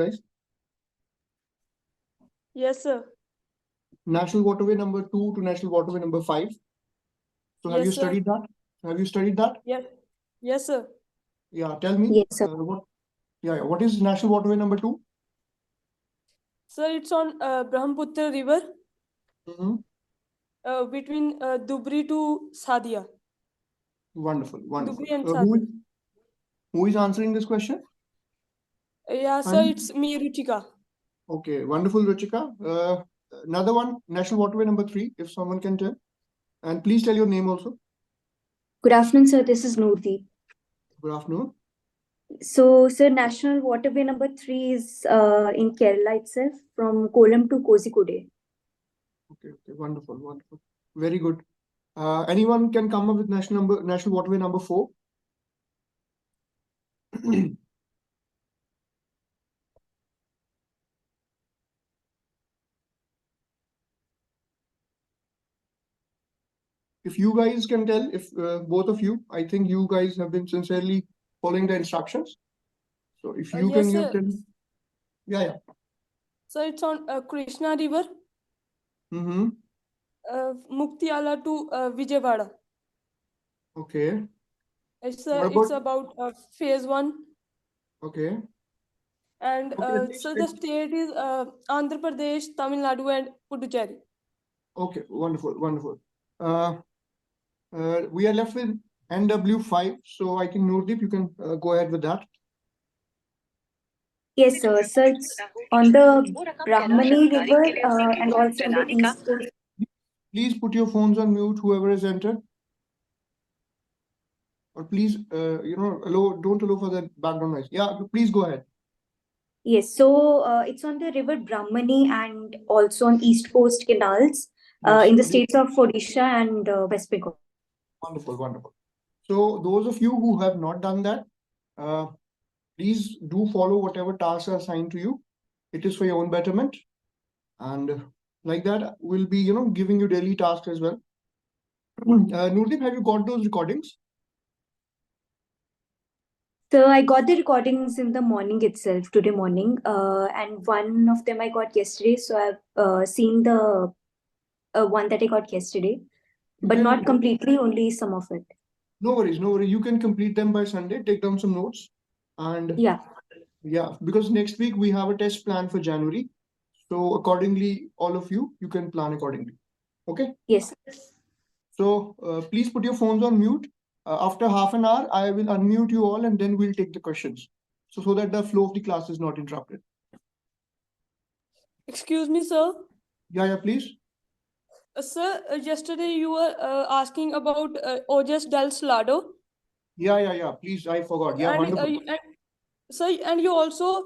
guys? Yes, sir. National Waterway number 2 to National Waterway number 5. So have Yes, you sir. studied that? Have you studied that? Yes. Yes, sir. Yeah, tell me. Yes, sir. What is National Waterway number 2? Sir, it's on Brahmaputra River Mm-hmm. between Dubri to Sadia. Wonderful, wonderful. Dubri and Sadia. Who is answering this question? Yeah, sir, it's me, Ruchika. Okay, wonderful, Ruchika. Another one, National Waterway number 3, if someone can tell. And please tell your name also. Good afternoon, sir. This is Noordeep. Good afternoon. So, sir, National Waterway number 3 is in Kerala itself, from Kollam to Kozhikode. Okay, wonderful, wonderful. Very good. Anyone can come up with National Waterway number 4? If you guys can tell, if both of you, I think you guys have been sincerely following the instructions. So if you Yes, can sir. tell. Yeah. So it's on Krishna River, Mm-hmm. Muktiala to Vijayawada. Okay. It's What about phase 1. Okay. And Okay. so the state is Andhra Pradesh, Tamil Nadu, and Puducherry. Okay. Wonderful. Wonderful. We are left with NW5. So I think Noordeep, you can go ahead with that. Yes, sir. So it's on the Brahmani River and also on the east coast. Please put your phones on mute, whoever has entered. Or please, don't allow for that background noise. Yeah, please go ahead. Yes, so it's on the river Brahmani and also on east coast canals in the states of Odisha and West Bengal. Wonderful, wonderful. So those of you who have not done that, please do follow whatever tasks are assigned to you. It is for your own betterment. And like that, we'll be, giving you daily tasks as well. Noordeep, have you got those recordings? So I got the recordings in the morning itself, today morning, and one of them I got yesterday. So I've seen the one that I got yesterday, but not completely, only some of it. No worries, no worries. You can complete them by Sunday. Take down some notes. And yeah, because next week we have a test plan for January. So accordingly, all of you can plan accordingly. Okay? Yes. So please put your phones on mute. After half an hour, I will unmute you all and then we'll take the questions. So that the flow of the class is not interrupted. Excuse me, sir. Yeah, please. Sir, yesterday you were asking about Ojas del Salado. Yeah. Please, I forgot. Yeah, wonderful. Sir, and you also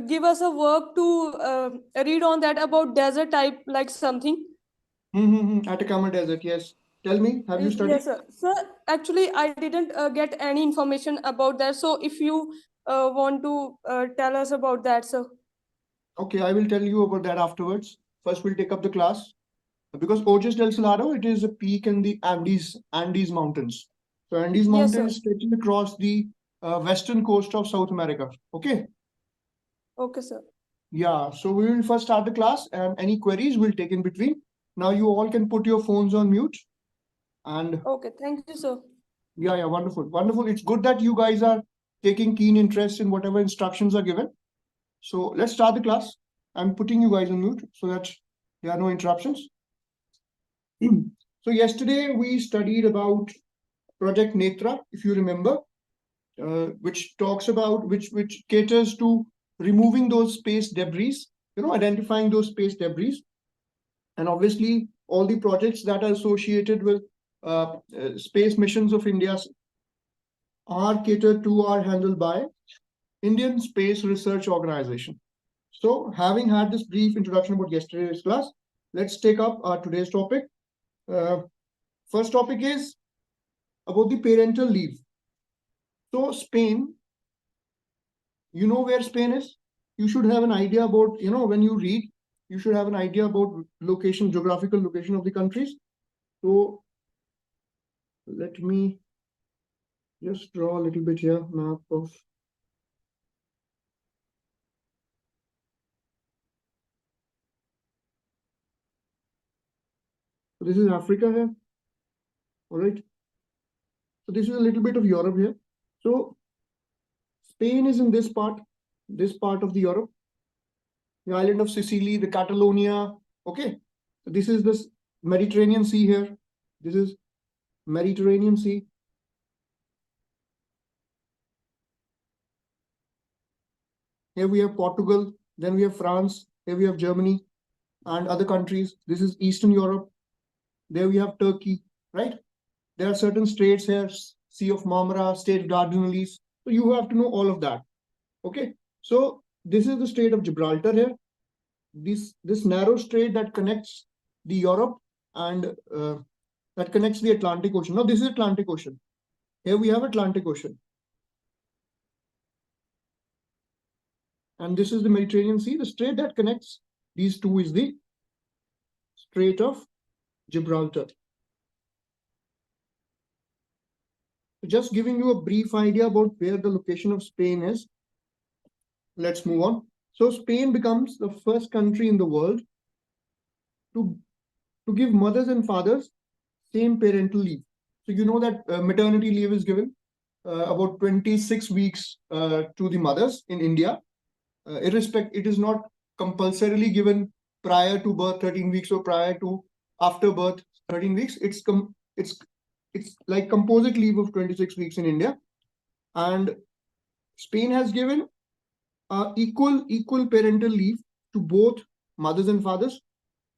give us a work to read on that about desert type, like something. Atacama Desert, yes. Tell me, have you studied? Yes, sir. Sir, actually, I didn't get any information about that. So if you want to tell us about that, sir. Okay, I will tell you about that afterwards. First, we'll take up the class. Because Ojas del Salado, it is a peak in the Andes Mountains. So Andes Mountains stretching across the western coast of South America. Okay? Okay, sir. Yeah, so we will first start the class and any queries we'll take in between. Now you all can put your phones on mute. And okay, thank you, sir. Yeah, wonderful. Wonderful. It's good that you guys are taking keen interest in whatever instructions are given. So let's start the class. I'm putting you guys on mute so that there are no interruptions. So yesterday we studied about Project Netra, if you remember, which talks about, which caters to removing those space debris, identifying those space debris. And obviously all the projects that are associated with space missions of India are catered to or handled by Indian Space Research Organization. So having had this brief introduction about yesterday's class, let's take up today's topic. First topic is about the parental leave. So Spain, you know where Spain is? You should have an idea about, when you read, you should have an idea about location, geographical location of the countries. So let me just draw a little bit here, map of. So this is Africa here. All right. So this is a little bit of Europe here. So Spain is in this part of the Europe, the island of Sicily, the Catalonia. Okay. So this is this Mediterranean Sea here. This is Mediterranean Sea. Here we have Portugal, then we have France, here we have Germany and other countries. This is Eastern Europe. There we have Turkey, right? There are certain states here, Sea of Marmara, State of Dardanelles. So you have to know all of that. Okay. So this is the Strait of Gibraltar here. This narrow strait that connects the Europe and that connects the Atlantic Ocean. Now this is Atlantic Ocean. Here we have Atlantic Ocean. And this is the Mediterranean Sea. The strait that connects these two is the Strait of Gibraltar. Just giving you a brief idea about where the location of Spain is. Let's move on. So Spain becomes the first country in the world to give mothers and fathers same parental leave. So you know that maternity leave is given about 26 weeks to the mothers in India. It is not compulsorily given prior to birth 13 weeks or prior to after birth 13 weeks. It's like composite leave of 26 weeks in India, and Spain has given equal parental leave to both mothers and fathers,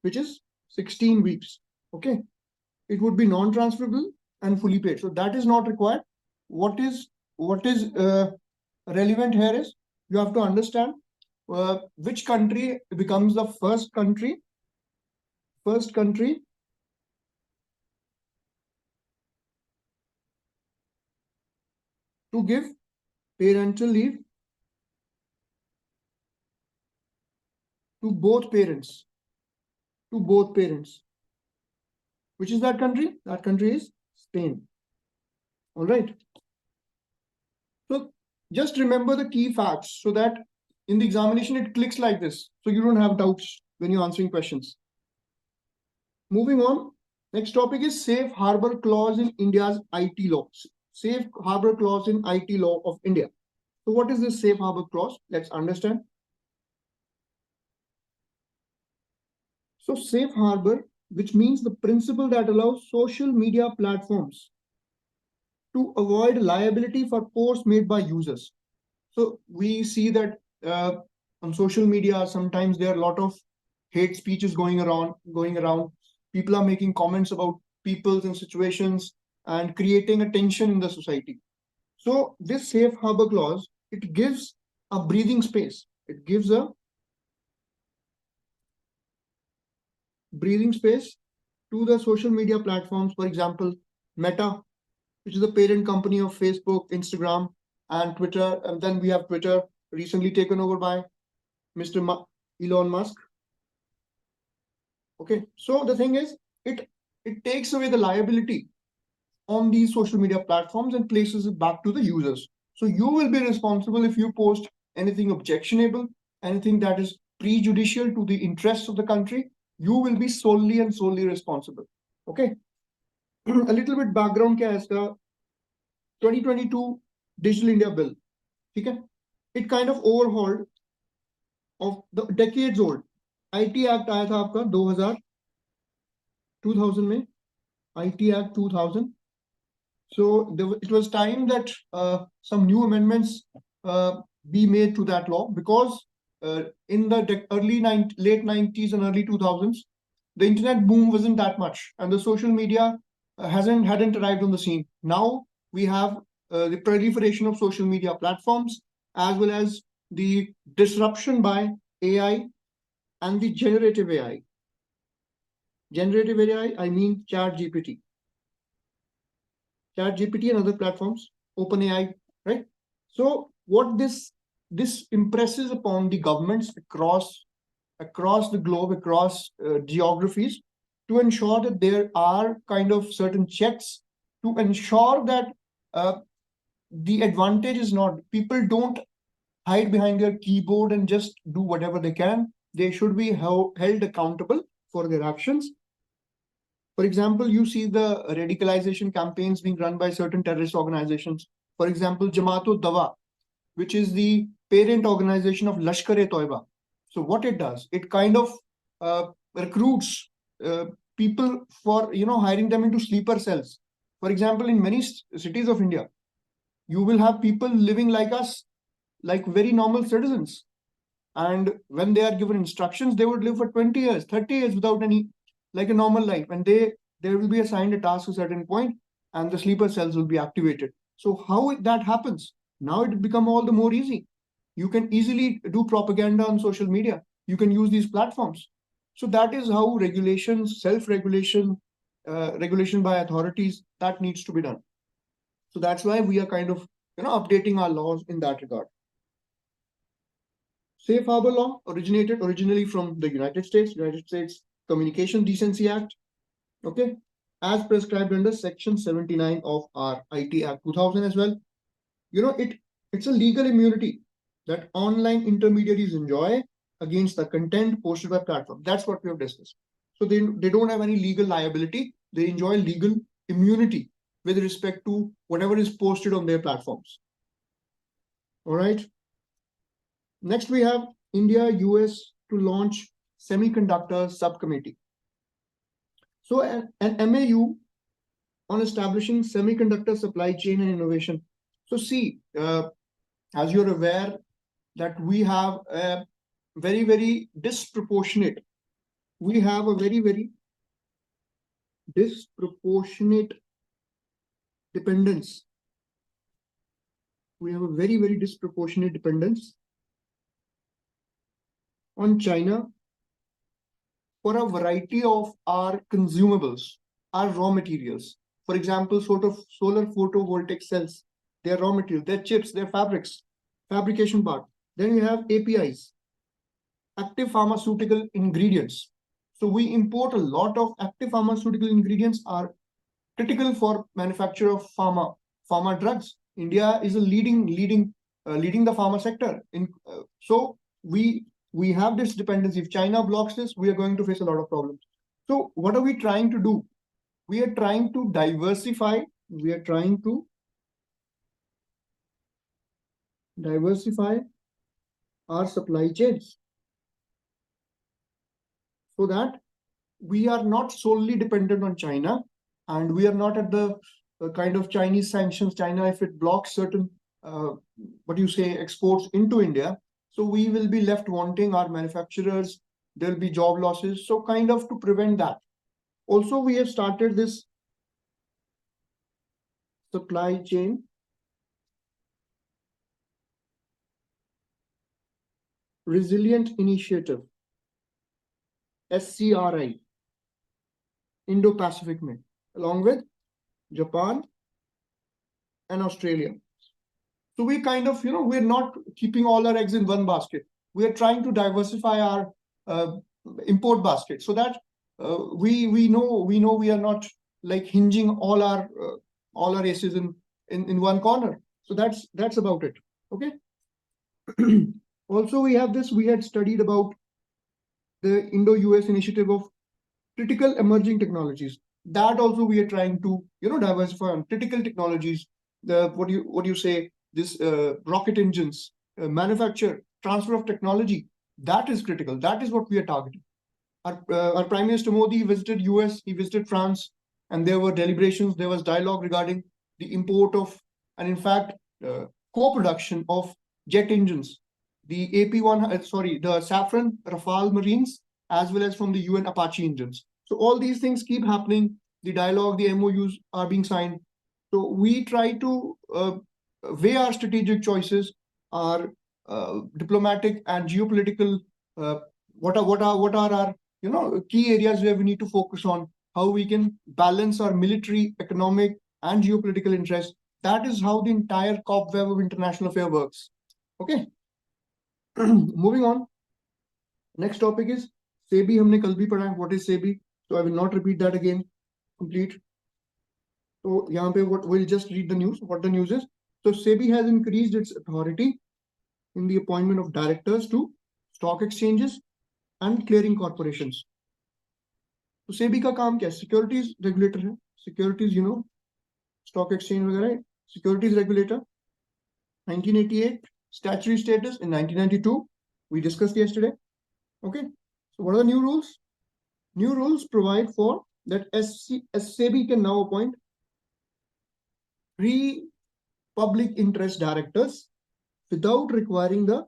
which is 16 weeks. Okay, it would be non-transferable and fully paid, so that is not required. What is relevant here is you have to understand which country becomes the first country to give parental leave to both parents. Which is that country? That country is Spain. All right. So just remember the key facts so that in the examination it clicks like this, so you don't have doubts when you're answering questions. Moving on, next topic is safe harbor clause in India's IT law. Safe harbor clause in IT law of India. So what is this safe harbor clause? Let's understand. So safe harbor, which means the principle that allows social media platforms to avoid liability for posts made by users. So we see that on social media, sometimes there are a lot of hate speeches going around. People are making comments about peoples and situations and creating a tension in the society. So this safe harbor clause, it gives a breathing space. It gives a breathing space to the social media platforms. For example, Meta, which is the parent company of Facebook, Instagram, and Twitter. And then we have Twitter, recently taken over by Mr. Elon Musk. Okay, so the thing is, it takes away the liability on these social media platforms and places it back to the users. So you will be responsible if you post anything objectionable, anything that is prejudicial to the interests of the country. You will be solely responsible. Okay. A little bit background क्या है इसका? 2022 Digital India Bill. Okay. It kind of overhauled of the decades old IT Act आया था आपका 2000 में, IT Act 2000. So it was time that some new amendments be made to that law, because in the late 90s and early 2000s, the internet boom wasn't that much, and the social media hadn't arrived on the scene. Now we have the proliferation of social media platforms, as well as the disruption by AI and the generative AI. Generative AI, I mean ChatGPT and other platforms, OpenAI, right? So what this impresses upon the governments across the globe, across geographies, to ensure that there are kind of certain checks to ensure that the advantage is not, people don't hide behind their keyboard and just do whatever they can. They should be held accountable for their actions. For example, you see the radicalization campaigns being run by certain terrorist organizations. For example, Jamaat-ud-Dawa, which is the parent organization of Lashkar-e-Toiba. So what it does, it kind of recruits people for hiring them into sleeper cells. For example, in many cities of India, you will have people living like us, like very normal citizens. And when they are given instructions, they would live for 20 years, 30 years without any, like a normal life. And they will be assigned a task at a certain point, and the sleeper cells will be activated. So how that happens? Now it become all the more easy. You can easily do propaganda on social media. You can use these platforms. So that is how regulations, self-regulation, regulation by authorities, that needs to be done. So that's why we are kind of updating our laws in that regard. Safe harbor law originated originally from the United States Communication Decency Act, okay, as prescribed under Section 79 of our IT Act 2000 as well. It's a legal immunity that online intermediaries enjoy against the content posted by platform. That's what we have discussed. So they don't have any legal liability. They enjoy legal immunity with respect to whatever is posted on their platforms. All right. Next, we have India, US to launch semiconductor subcommittee. So an MAU on establishing semiconductor supply chain and innovation. So see, as you're aware that we have a very, very disproportionate, disproportionate dependence. We have a very, very disproportionate dependence on China for a variety of our consumables, our raw materials. For example, sort of solar photovoltaic cells, their raw material, their chips, their fabrics, fabrication part. Then we have APIs, active pharmaceutical ingredients. So we import a lot of active pharmaceutical ingredients are critical for manufacture of pharma drugs. India is a leading the pharma sector. So we have this dependency. If China blocks this, we are going to face a lot of problems. So what are we trying to do? We are trying to diversify. We are trying to diversify our supply chains so that we are not solely dependent on China, and we are not at the kind of Chinese sanctions. China, if it blocks certain exports into India, so we will be left wanting our manufacturers. There will be job losses. So kind of to prevent that. Also, we have started this supply chain resilient initiative, SCRI, Indo-Pacific में, along with Japan and Australia. So we kind of, we're not keeping all our eggs in one basket. We are trying to diversify our import basket so that we know we are not like hinging all our aces in one corner. So that's about it. Okay. Also, we had studied about the Indo-US initiative of critical emerging technologies. That also we are trying to diversify on critical technologies. This rocket engines, manufacture, transfer of technology, that is critical. That is what we are targeting. Our Prime Minister Modi visited US, he visited France, and there were deliberations, there was dialogue regarding the import of, and in fact, co-production of jet engines, the the Safran Rafale Marines, as well as from the UN Apache engines. So all these things keep happening. The dialogue, the MOUs are being signed. So we try to weigh our strategic choices, our diplomatic and geopolitical. What are our key areas where we need to focus on? How we can balance our military, economic, and geopolitical interests. That is how the entire cobweb of international affairs works. Okay. Moving on. Next topic is SEBI. हमने कल भी पढ़ा. What is SEBI? So I will not repeat that again. Complete. So यहाँ पे we'll just read the news. What the news is. So SEBI has increased its authority in the appointment of directors to stock exchanges and clearing corporations. तो सेबी का काम क्या है? Securities regulator है. Securities stock exchange वगैरह है. Securities regulator. 1988 statutory status in 1992 we discussed yesterday. Okay, so what are the new rules? New rules provide for that SEBI can now appoint 3 public interest directors without requiring the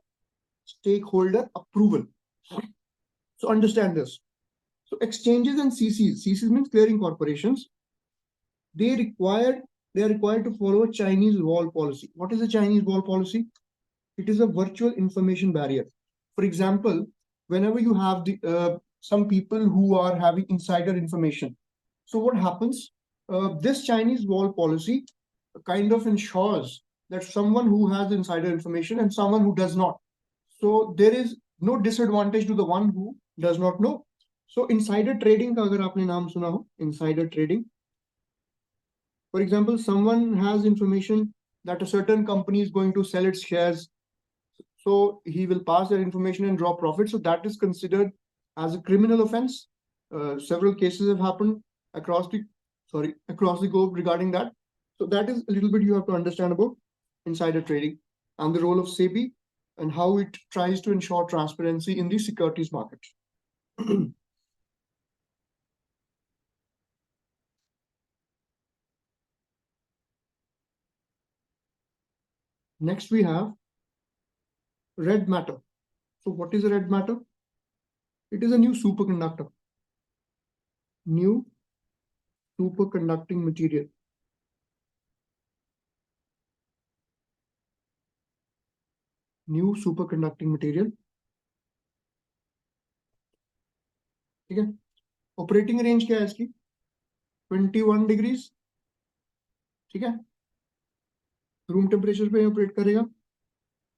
stakeholder approval. So understand this. So exchanges and CCs means clearing corporations, they are required to follow a Chinese wall policy. What is a Chinese wall policy? It is a virtual information barrier. For example, whenever you have some people who are having insider information, so what happens? This Chinese wall policy kind of ensures that someone who has insider information and someone who does not. So there is no disadvantage to the one who does not know. So insider trading का अगर आपने नाम सुना हो, insider trading. For example, someone has information that a certain company is going to sell its shares. So he will pass that information and draw profit. So that is considered as a criminal offense. Several cases have happened across the globe regarding that. So that is a little bit you have to understand about insider trading and the role of SEBI and how it tries to ensure transparency in the securities market. Next we have red matter. So what is a red matter? It is a new superconductor. New superconducting material. New superconducting material. ठीक है. Operating range क्या है इसकी? 21 degrees. ठीक है. Room temperature पे operate करेगा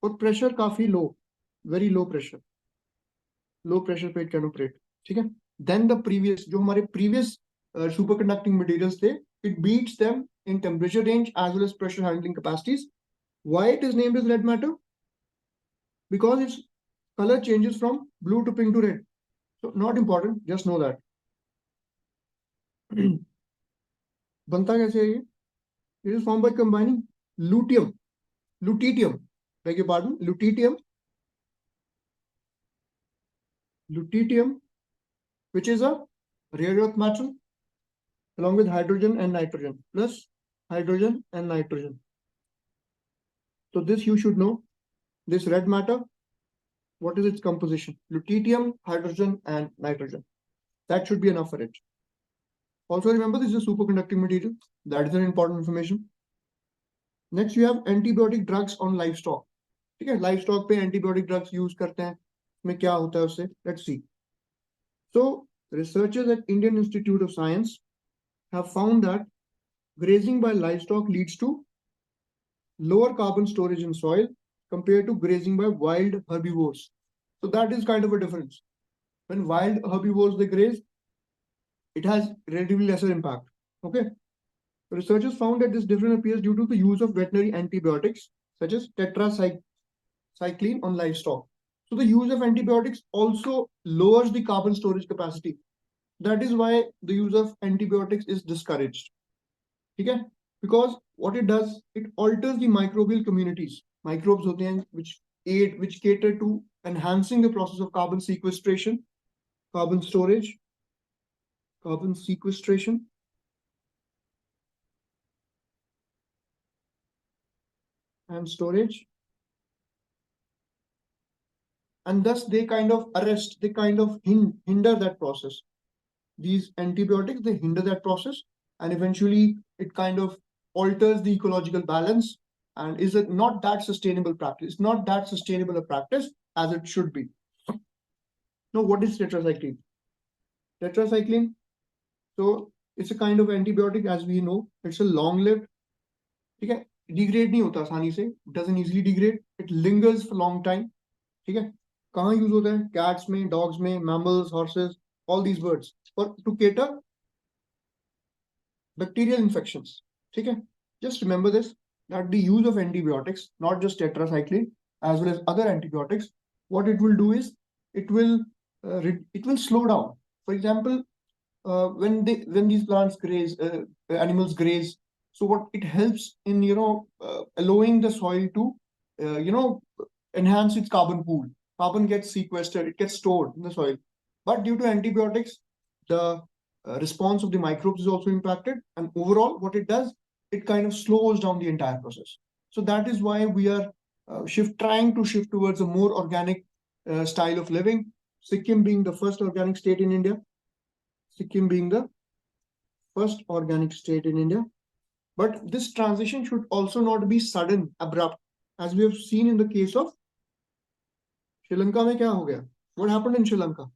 और प्रेशर काफी लो, वेरी लो प्रेशर पे इट कैन ऑपरेट. ठीक है. देन द प्रीवियस, जो हमारे प्रीवियस सुपरकंडक्टिंग मटेरियल्स थे, it beats them in temperature range as well as pressure handling capacities. Why it is named as red matter? Because it's color changes from blue to pink to red. So not important, just know that. बनता कैसे है ये? It is formed by combining lutetium, beg your pardon, lutetium, which is a rare earth metal, along with hydrogen and nitrogen, plus hydrogen and nitrogen. So this you should know. This red matter, what is its composition? Lutetium, hydrogen, and nitrogen. That should be enough for it. Also remember, this is a superconducting material. That is an important information. Next, you have antibiotic drugs on livestock. ठीक है, livestock पे antibiotic drugs use करते हैं. इसमें क्या होता है उससे? Let's see. So, researchers at Indian Institute of Science have found that grazing by livestock leads to lower carbon storage in soil compared to grazing by wild herbivores. So that is kind of a difference. When wild herbivores they graze, it has relatively lesser impact. Okay. Researchers found that this difference appears due to the use of veterinary antibiotics such as tetracycline on livestock. So the use of antibiotics also lowers the carbon storage capacity. That is why the use of antibiotics is discouraged. Okay? Because what it does, it alters the microbial communities. Microbes hote hain, which cater to enhancing the process of carbon sequestration, carbon storage, carbon sequestration, and storage. And thus they kind of arrest, they kind of hinder that process. These antibiotics, they hinder that process, and eventually it kind of alters the ecological balance and is it not that sustainable practice. It's not that sustainable a practice as it should be. Now, what is tetracycline? Tetracycline, so it's a kind of antibiotic, as we know. It's a long-lived. ठीक है, degrade नहीं होता आसानी से, doesn't easily degrade. It lingers for long time. ठीक है, कहाँ use होता है? Cats में, dogs में, mammals, horses, all these birds, or to cater bacterial infections. ठीक है, just remember this, that the use of antibiotics, not just tetracycline, as well as other antibiotics, what it will do is it will slow down. For example, when these plants graze, animals graze. So what it helps in, allowing the soil to, enhance its carbon pool. Carbon gets sequestered, it gets stored in the soil. But due to antibiotics, the response of the microbes is also impacted. And overall, what it does, it kind of slows down the entire process. So that is why we are trying to shift towards a more organic style of living. Sikkim being the first organic state in India. Sikkim being the first organic state in India. But this transition should also not be sudden, abrupt, as we have seen in the case of Sri Lanka. Mein kya ho gaya? What happened in Sri Lanka?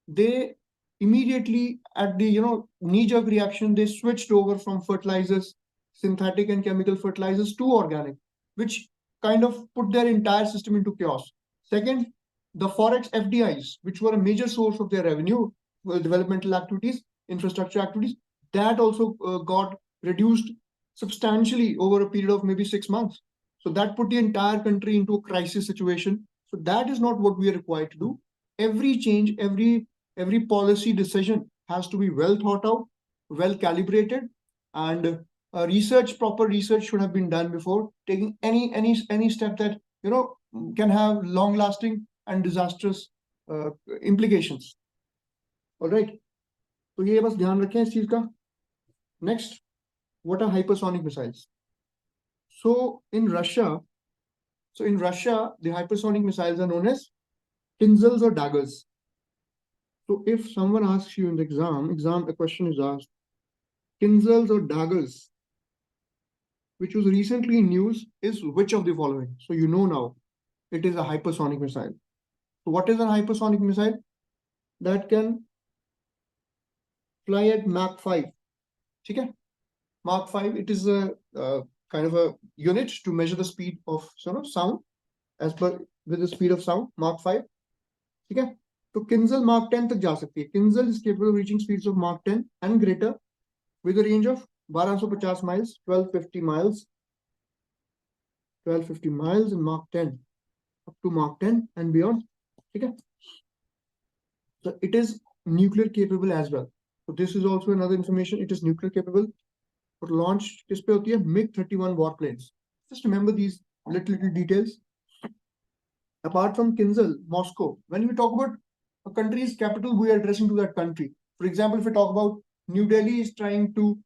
They immediately, at the knee-jerk reaction, they switched over from fertilizers, synthetic and chemical fertilizers, to organic, which kind of put their entire system into chaos. Second, the forex FDIs, which were a major source of their revenue, developmental activities, infrastructure activities, that also got reduced substantially over a period of maybe 6 months. So that put the entire country into a crisis situation. So that is not what we are required to do. Every change, every policy decision has to be well thought out, well calibrated, and proper research should have been done before taking any step that can have long-lasting and disastrous implications. All right. तो ये बस ध्यान रखें इस चीज का. Next, what are hypersonic missiles? So in Russia, the hypersonic missiles are known as Kinzhals or daggers. So if someone asks you in the exam, a question is asked, Kinzhals or daggers, which was recently in news, is which of the following? So you know now, it is a hypersonic missile. So what is a hypersonic missile? That can fly at Mach 5. Okay? Mach 5, it is a kind of a unit to measure the speed of sound, with the speed of sound, Mach 5. Okay? So Kinzhal Mach 10 तक जा सकती है. Kinzhal is capable of reaching speeds of Mach 10 and greater with a range of 1250 miles, 1250 miles in Mach 10, up to Mach 10 and beyond. Okay? So it is nuclear capable as well. So this is also another information. It is nuclear capable. For launch, किस पे होती है? MiG-31 warplanes. Just remember these little details. Apart from Kinzhal, Moscow, when we talk about a country's capital, we are addressing to that country. For example, if we talk about New Delhi is trying to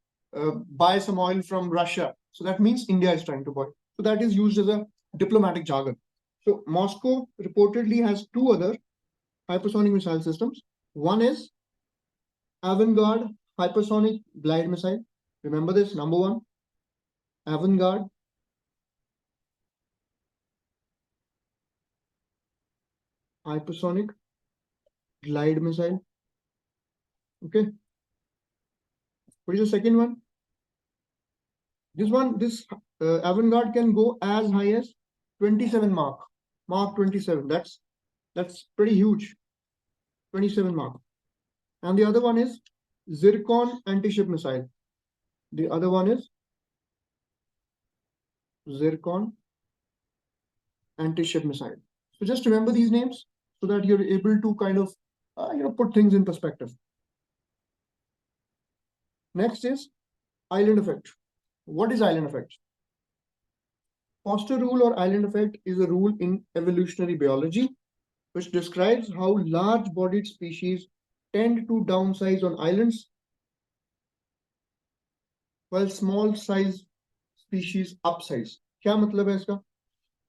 buy some oil from Russia, so that means India is trying to buy. So that is used as a diplomatic jargon. So Moscow reportedly has 2 other hypersonic missile systems. One is Avangard hypersonic glide missile. Remember this, number 1, Avangard hypersonic glide missile. Okay. What is the second one? This Avangard can go as high as 27 Mach 27. That's pretty huge. 27 Mach. And the other one is Zircon anti-ship missile. The other one is Zircon anti-ship missile. So just remember these names so that you're able to kind of put things in perspective. Next is island effect. What is island effect? Foster rule or island effect is a rule in evolutionary biology which describes how large-bodied species tend to downsize on islands while small size species upsize. क्या मतलब है इसका?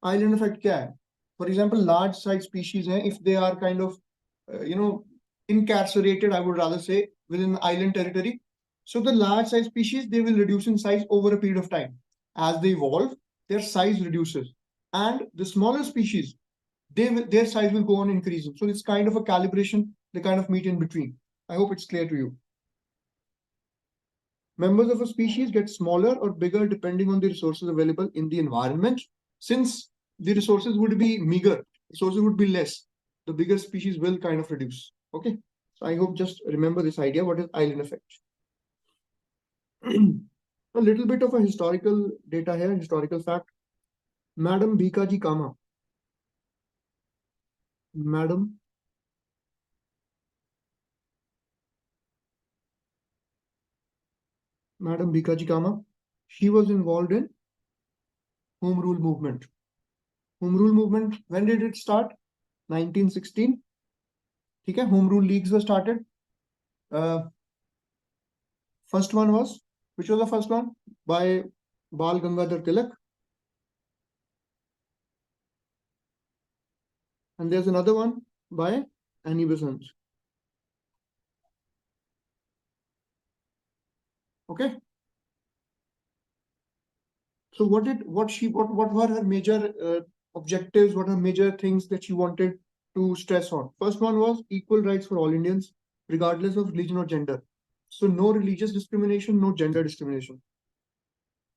Island effect क्या है? For example, large size species हैं, if they are kind of incarcerated, I would rather say, within island territory. So the large size species, they will reduce in size over a period of time. As they evolve, their size reduces. And the smaller species, their size will go on increasing. So it's kind of a calibration, they kind of meet in between. I hope it's clear to you. Members of a species get smaller or bigger depending on the resources available in the environment. Since the resources would be meager, resources would be less, the bigger species will kind of reduce. Okay, so I hope just remember this idea. What is island effect? A little bit of a historical data here, historical fact. Madam Bhikaji Kama. Madam Madam Bikaji Kama. She was involved in Home Rule movement. Home Rule movement, when did it start? 1916. Okay, Home Rule leagues were started. First one was, which was the first one? By Bal Gangadhar Tilak. And there's another one by Annie Besant. Okay. So what were her major objectives? What are major things that she wanted to stress on? First one was equal rights for all Indians, regardless of religion or gender. So no religious discrimination, no gender discrimination.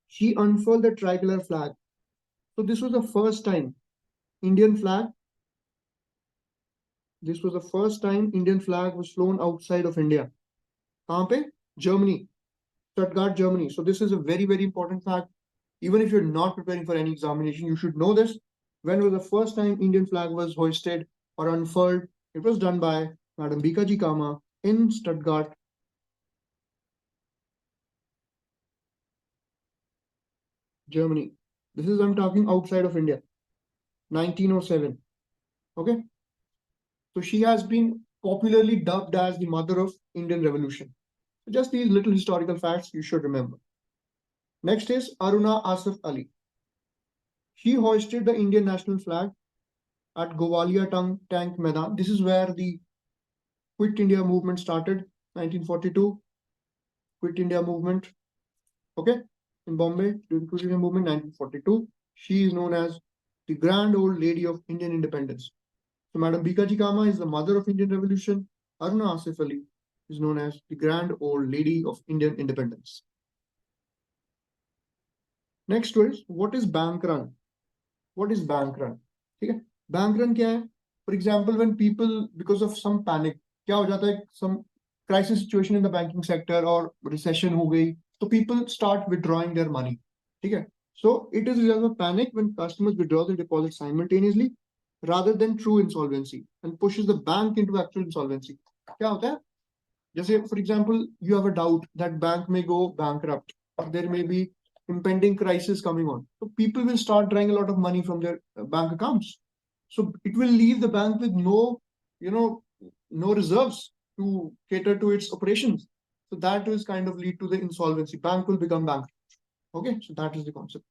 She unfurled the tricolor flag. So this was the first time Indian flag. This was the first time Indian flag was flown outside of India. कहाँ पे? Germany, Stuttgart, Germany. So this is a very, very important fact. Even if you're not preparing for any examination, you should know this. When was the first time Indian flag was hoisted or unfurled? It was done by Madam Bikaji Kama in Stuttgart, Germany. This is, I'm talking outside of India, 1907. Okay. So she has been popularly dubbed as the mother of Indian Revolution. So just these little historical facts you should remember. Next is Aruna Asif Ali. She hoisted the Indian national flag at Gowalia Tank Maidan. This is where the Quit India movement started, 1942. Quit India movement, okay, in Bombay, during Quit India movement, 1942. She is known as the grand old lady of Indian independence. So Madam Bikaji Kama is the mother of Indian Revolution. Aruna Asif Ali is known as the grand old lady of Indian independence. Next is, what is bank run? What is bank run? Okay. Bank run क्या है? For example, when people, because of some panic, क्या हो जाता है? Some crisis situation in the banking sector or recession हो गई, so people start withdrawing their money. Okay. So it is a result of panic when customers withdraw their deposits simultaneously rather than true insolvency and pushes the bank into actual insolvency. क्या होता है? जैसे, for example, you have a doubt that bank may go bankrupt or there may be impending crisis coming on. So people will start drawing a lot of money from their bank accounts. So it will leave the bank with no reserves to cater to its operations. So that is kind of lead to the insolvency. Bank will become bankrupt. Okay, so that is the concept.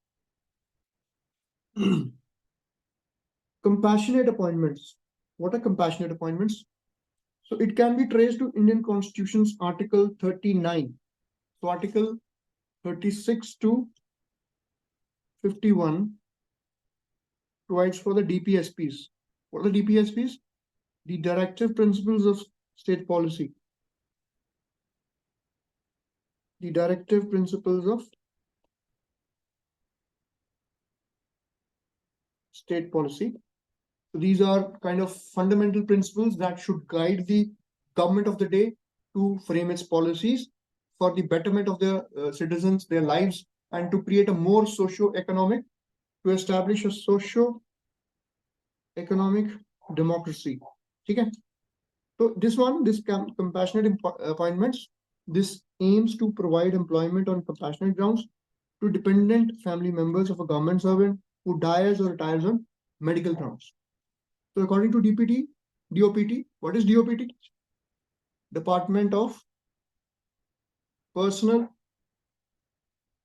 Compassionate appointments. What are compassionate appointments? So it can be traced to Indian Constitution's Article 39. So Article 36 to 51 provides for the DPSPs. What are the DPSPs? The Directive Principles of State Policy. The Directive Principles of State Policy. So these are kind of fundamental principles that should guide the government of the day to frame its policies for the betterment of the citizens, their lives, and to create a more socio-economic, to establish a socio-economic democracy. Okay. So this compassionate appointments, this aims to provide employment on compassionate grounds to dependent family members of a government servant who dies or retires on medical grounds. So according to DOPT, what is DOPT? Department of Personnel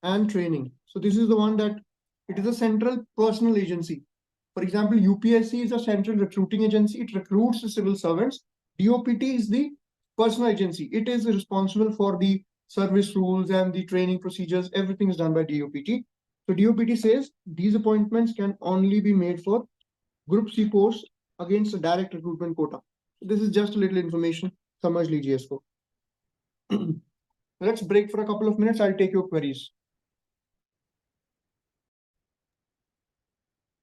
and Training. So this is the one that it is a central personnel agency. For example, UPSC is a central recruiting agency. It recruits the civil servants. DOPT is the personal agency. It is responsible for the service rules and the training procedures. Everything is done by DOPT. So DOPT says these appointments can only be made for Group C posts against a direct recruitment quota. So this is just a little information. समझ लीजिए इसको. Let's break for a couple of minutes. I'll take your queries.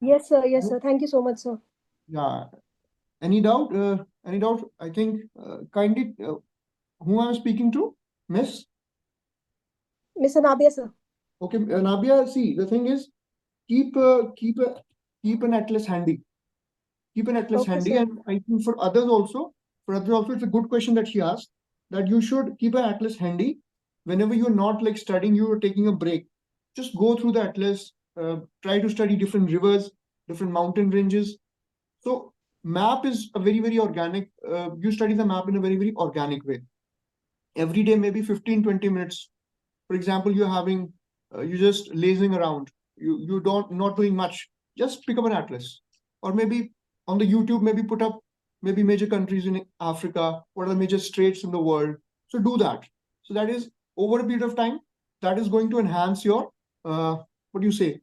Yes, sir. Yes, sir. Thank you so much, sir. Yeah. Any doubt? Any doubt? I think kindly, who I'm speaking to? Miss? Miss Anabia, sir. Okay, Nabia, see, the thing is, keep an atlas handy. Keep an atlas Okay, handy, sir. and I think for others also, it's a good question that she asked, that you should keep an atlas handy whenever you're not like studying, you're taking a break, just go through the atlas, try to study different rivers, different mountain ranges. So map is a very, very organic, you study the map in a very, very organic way. Every day, maybe 15-20 minutes. For example, you're having, you're just lazing around, you don't, not doing much, just pick up an atlas. Or maybe on the YouTube, maybe put up maybe major countries in Africa, what are the major straits in the world. So do that. So that is over a period of time, that is going to enhance your, what do you say,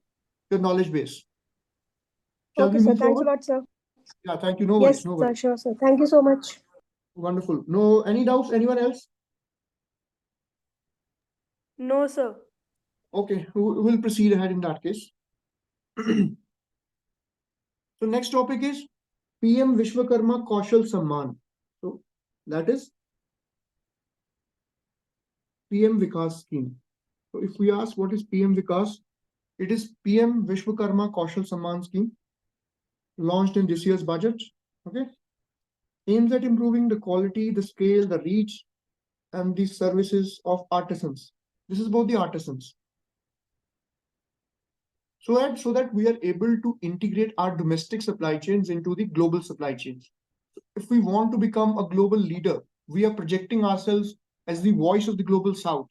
your knowledge base. Shall Okay, we sir. move Thanks a forward? lot, sir. Yeah, thank you. No Yes, worries, no sir. worries. Sure, sir. Thank you so much. Wonderful. No, any doubts? Anyone else? No, sir. Okay, we'll proceed ahead in that case. So next topic is PM Vishwakarma Kaushal Samman. So that is PM Vikas scheme. So if we ask what is PM Vikas, it is PM Vishwakarma Kaushal Samman scheme launched in this year's budget. Okay, aims at improving the quality, the scale, the reach, and the services of artisans. This is about the artisans. So that we are able to integrate our domestic supply chains into the global supply chains. If we want to become a global leader, we are projecting ourselves as the voice of the global south.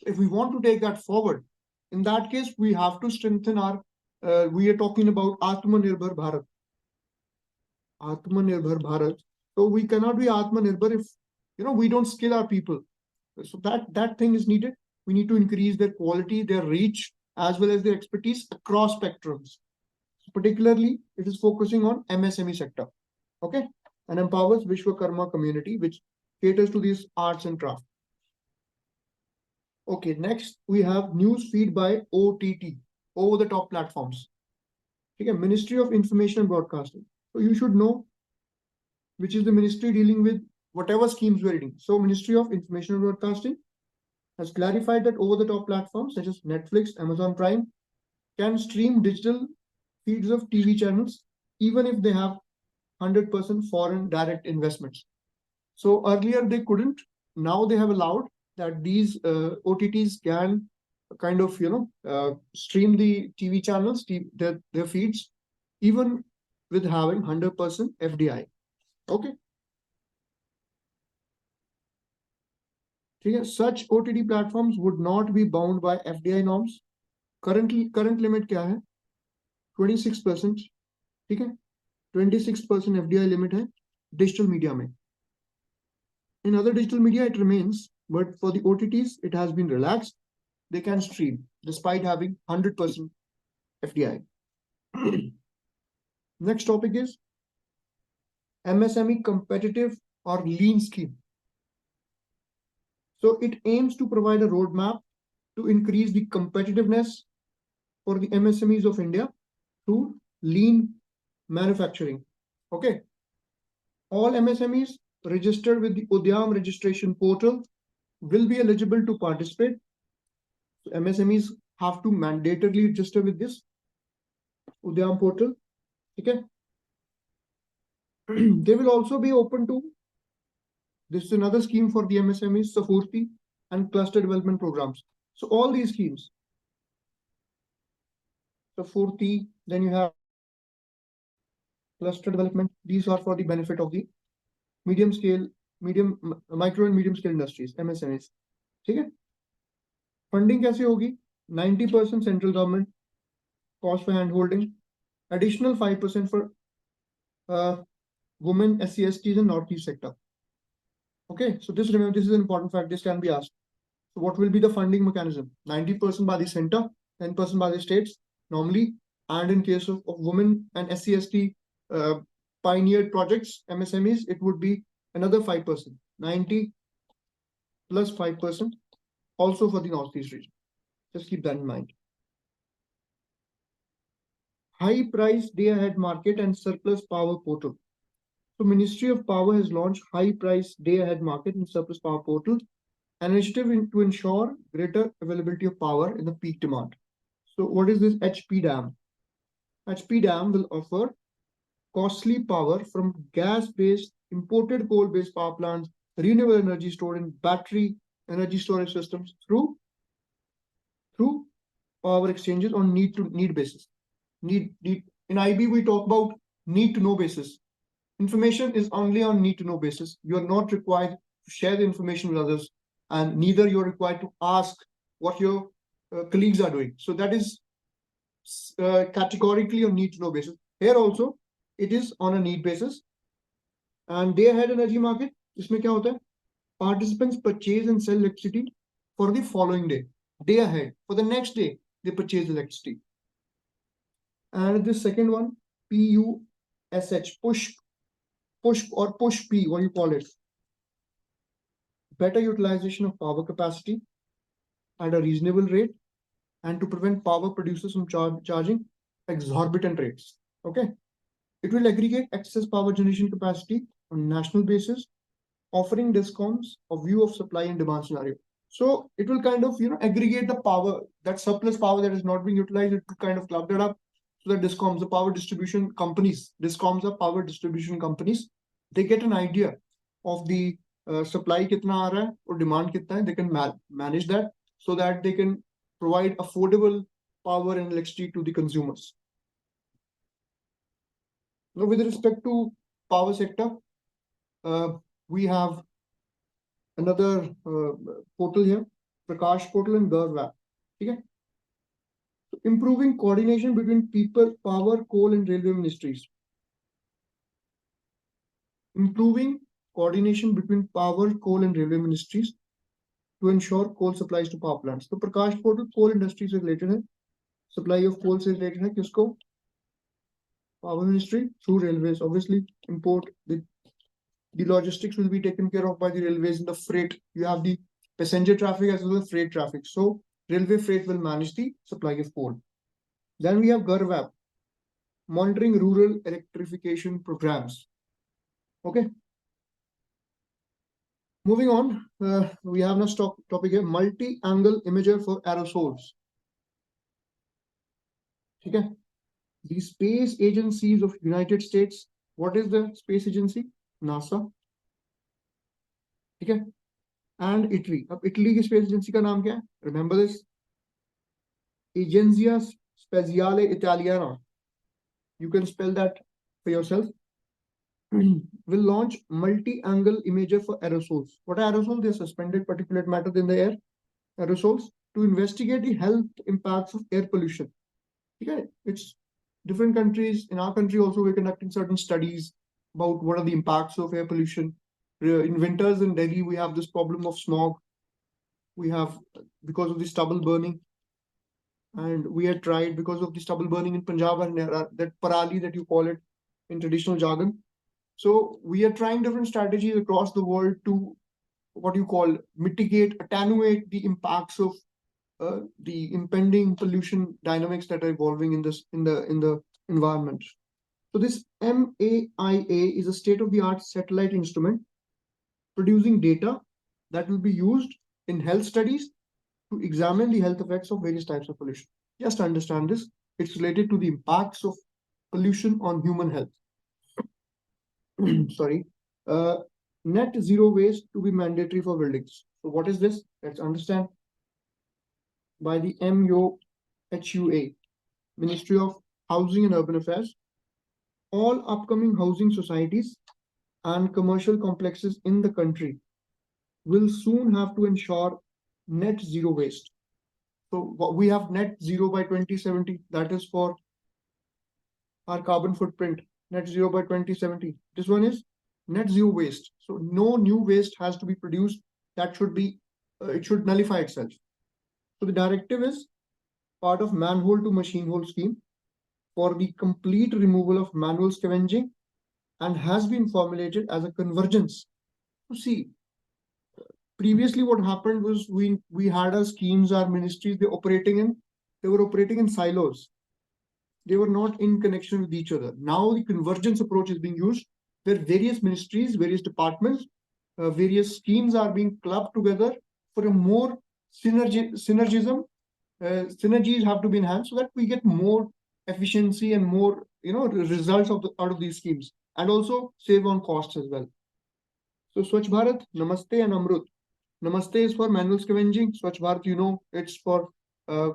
If we want to take that forward, in that case, we have to strengthen our, we are talking about Atmanirbhar Bharat. Atmanirbhar Bharat. So we cannot be Atmanirbhar if, we don't skill our people. So that thing is needed. We need to increase their quality, their reach, as well as their expertise across spectrums. Particularly, it is focusing on MSME sector. Okay, and empowers Vishwakarma community, which caters to these arts and craft. Okay, next we have news feed by OTT, over the top platforms. Okay, Ministry of Information and Broadcasting. So you should know which is the ministry dealing with whatever schemes we're reading. So Ministry of Information and Broadcasting has clarified that over the top platforms such as Netflix, Amazon Prime can stream digital feeds of TV channels even if they have 100% foreign direct investments. So earlier they couldn't. Now they have allowed that these OTTs can kind of stream the TV channels, their feeds, even with having 100% FDI. Okay. Such OTT platforms would not be bound by FDI norms. Current limit क्या है? 26%. ठीक है? 26% FDI limit है digital media में. In other digital media, it remains, but for the OTTs, it has been relaxed. They can stream despite having 100% FDI. Next topic is MSME competitive or lean scheme. So it aims to provide a roadmap to increase the competitiveness for the MSMEs of India through lean manufacturing. Okay. All MSMEs registered with the Udyam registration portal will be eligible to participate. So MSMEs have to mandatorily register with this Udyam portal. Okay. They will also be open to, this is another scheme for the MSMEs, Safurti and cluster development programs. So all these schemes, Safurti, then you have cluster development, these are for the benefit of the micro and medium scale industries, MSMEs. ठीक है? Funding कैसे होगी? 90% central government, cost for hand holding, additional 5% for women, SC, STs, and Northeast sector. Okay, so this is an important fact. This can be asked. So what will be the funding mechanism? 90% by the center, 10% by the states normally, and in case of women and SC, ST pioneered projects, MSMEs, it would be another 5%, 90 plus 5%, also for the Northeast region. Just keep that in mind. High price day ahead market and surplus power portal. So Ministry of Power has launched high price day ahead market and surplus power portal, an initiative to ensure greater availability of power in the peak demand. So what is this HP dam? HP dam will offer costly power from gas-based, imported coal-based power plants, renewable energy stored in battery energy storage systems through power exchanges on need to need basis. Need in IB we talk about need to know basis. Information is only on need to know basis. You are not required to share the information with others, and neither you are required to ask what your colleagues are doing. So that is categorically on need to know basis. Here also it is on a need basis. And day ahead energy market, इसमें क्या होता है? Participants purchase and sell electricity for the following day. Day ahead, for the next day, they purchase electricity. And the second one, PUSH, push or push P, what do you call it? Better utilization of power capacity at a reasonable rate, and to prevent power producers from charging exorbitant rates. Okay. It will aggregate excess power generation capacity on national basis, offering DISCOMs a view of supply and demand scenario. So it will kind of, aggregate the power, that surplus power that is not being utilized, it will kind of club that up. So that DISCOMs, the power distribution companies, DISCOMs are power distribution companies, they get an idea of the supply kitna aa raha hai or demand kitna hai. They can manage that so that they can provide affordable power and electricity to the consumers. Now, with respect to power sector, we have another portal here, Prakash portal and GovApp. Okay? So improving coordination between people, power, coal, and railway ministries. Improving coordination between power, coal, and railway ministries to ensure coal supplies to power plants. So Prakash portal coal industry से related है, supply of coal से related है किसको? Power ministry through railways. Obviously, import the logistics will be taken care of by the railways. In the freight, you have the passenger traffic as well as freight traffic. So railway freight will manage the supply of coal. Then we have GovApp, monitoring rural electrification programs. Okay. Moving on, we have next topic here, multi-angle imager for aerosols. Okay. The space agencies of United States. What is the space agency? NASA. Okay. And Italy. अब Italy की space agency का नाम क्या है? Remember this? Agenzia Spaziale Italiana. You can spell that for yourself. Will launch multi-angle imager for aerosols. What are aerosols? They are suspended particulate matter in the air. Aerosols to investigate the health impacts of air pollution. Okay, it's different countries. In our country also, we're conducting certain studies about what are the impacts of air pollution. In winters in Delhi, we have this problem of smog. We have because of the stubble burning. And we had tried because of the stubble burning in Punjab and that parali that you call it in traditional jargon. So we are trying different strategies across the world to what you call mitigate, attenuate the impacts of the impending pollution dynamics that are evolving in the environment. So this MAIA is a state-of-the-art satellite instrument producing data that will be used in health studies to examine the health effects of various types of pollution. Just understand this. It's related to the impacts of pollution on human health. Sorry. Net zero waste to be mandatory for buildings. So what is this? Let's understand. By the MOHUA, Ministry of Housing and Urban Affairs, all upcoming housing societies and commercial complexes in the country will soon have to ensure net zero waste. So we have net zero by 2070. That is for our carbon footprint. Net zero by 2070. This one is net zero waste. So no new waste has to be produced. That should be, it should nullify itself. So the directive is part of manhole to machine hole scheme for the complete removal of manual scavenging and has been formulated as a convergence. So see, previously what happened was we had our schemes, our ministries, they were operating in silos. They were not in connection with each other. Now the convergence approach is being used where various ministries, various departments, various schemes are being clubbed together for a more synergism. Synergies have to be enhanced so that we get more efficiency and more results out of these schemes, and also save on costs as well. So Swachh Bharat, Namaste and Amrut. Namaste is for manual scavenging. Swachh Bharat, you know, it's for